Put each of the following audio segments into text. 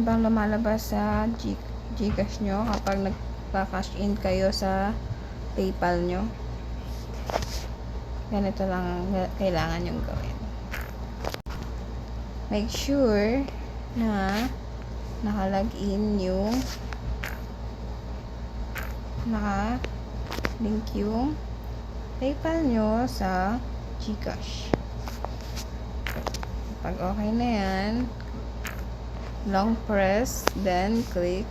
meron bang lumalabas sa Gcash nyo kapag nagpa-cash in kayo sa PayPal nyo? Ganito lang kailangan nyong gawin. Make sure na naka-login yung naka-link yung PayPal nyo sa Gcash. Pag okay na yan, long press, then click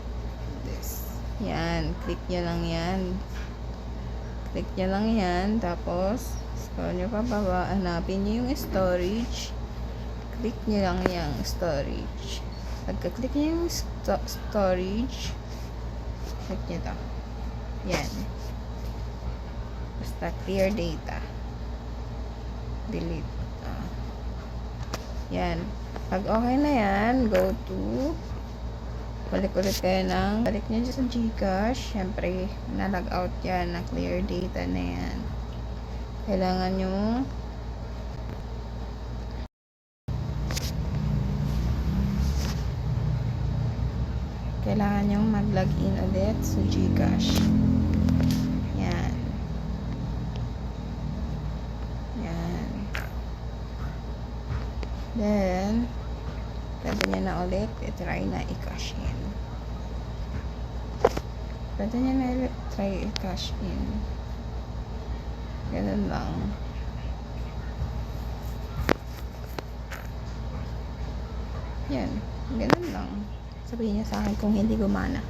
this. Yan, click nyo lang yan. Click nyo lang yan, tapos scroll nyo pababa, hanapin nyo yung storage. Click nyo lang yung storage. Pagka-click nyo yung storage, click nyo to. Yan. Basta clear data. Delete. Yan. Pag okay na yan, go to balik ulit kayo balik nyo dyan sa Gcash. Siyempre, na-log out yan, na clear data na yan. Kailangan nyo mag-login ulit sa Gcash. Yan. Yan. Then, pwede nyo na ulit i-try na i-cash in. Pwede nyo na ulit try i-cash in. Ganun lang. Yan. Ganun lang. Sabihin niya sa akin kung hindi gumana.